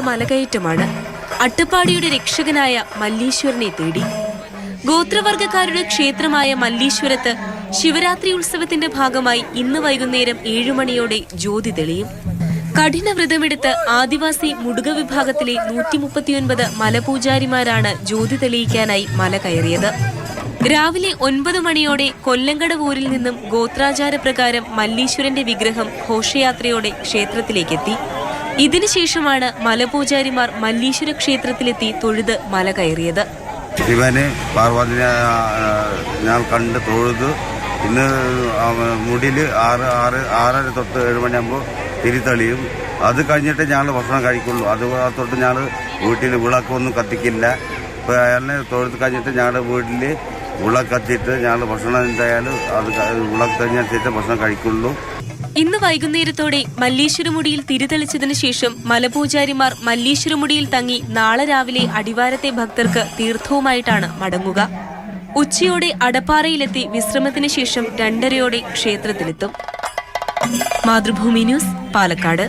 മലകയറ്റമാണ്. അട്ടപ്പാടിയുടെ രക്ഷകനായ മല്ലീശ്വരനെ തേടി ഗോത്രവർഗക്കാരുടെ ക്ഷേത്രമായ മല്ലീശ്വരത്ത് ശിവരാത്രി ഉത്സവത്തിന്റെ ഭാഗമായി ഇന്ന് വൈകുന്നേരം 7 മണിയോടെ ജ്യോതി തെളിയും. കഠിന വ്രതമെടുത്ത് ആദിവാസി മുടുക വിഭാഗത്തിലെ 139 മലപൂജാരിമാരാണ് ജ്യോതി തെളിയിക്കാനായി മല കയറിയത്. രാവിലെ 9 മണിയോടെ കൊല്ലങ്കടവൂരിൽ നിന്നും ഗോത്രാചാരപ്രകാരം മല്ലീശ്വരന്റെ വിഗ്രഹം ഘോഷയാത്രയോടെ ക്ഷേത്രത്തിലേക്കെത്തി. ഇതിനുശേഷമാണ് മലപൂജാരിമാർ മല്ലീശ്വര ക്ഷേത്രത്തിലെത്തി തൊഴുത് മല കയറിയത്. ശിവനെ പാർവതിനെ ഞാൻ കണ്ട് തൊഴുത് ഇന്ന് മുടിയിൽ 6:30 തൊട്ട് 7 മണിയാകുമ്പോൾ തിരിതെളിയും. അത് കഴിഞ്ഞിട്ട് ഞങ്ങൾ ഭക്ഷണം കഴിക്കുള്ളൂ. അത് തൊട്ട് ഞങ്ങൾ വീട്ടിൽ വിളക്കൊന്നും കത്തിക്കില്ല. ഇപ്പോൾ അയാളെ തൊഴുത് കഴിഞ്ഞിട്ട് ഞങ്ങളുടെ വീട്ടിൽ വിളക്ക് കത്തിയിട്ട് ഞങ്ങൾ ഭക്ഷണം എന്തായാലും അത് വിളക്ക് കഴിഞ്ഞിട്ട് ഭക്ഷണം കഴിക്കുള്ളൂ. ഇന്ന് വൈകുന്നേരത്തോടെ മല്ലീശ്വരമുടിയിൽ തിരിതെളിച്ചതിനു ശേഷം മലപൂജാരിമാർ മല്ലീശ്വരമുടിയിൽ തങ്ങി നാളെ രാവിലെ അടിവാരത്തെ ഭക്തർക്ക് തീർത്ഥവുമായിട്ടാണ് മടങ്ങുക. ഉച്ചയോടെ അടപ്പാറയിലെത്തി വിശ്രമത്തിന് ശേഷം 2:30 ക്ഷേത്രത്തിലെത്തും. മാതൃഭൂമി ന്യൂസ്, പാലക്കാട്.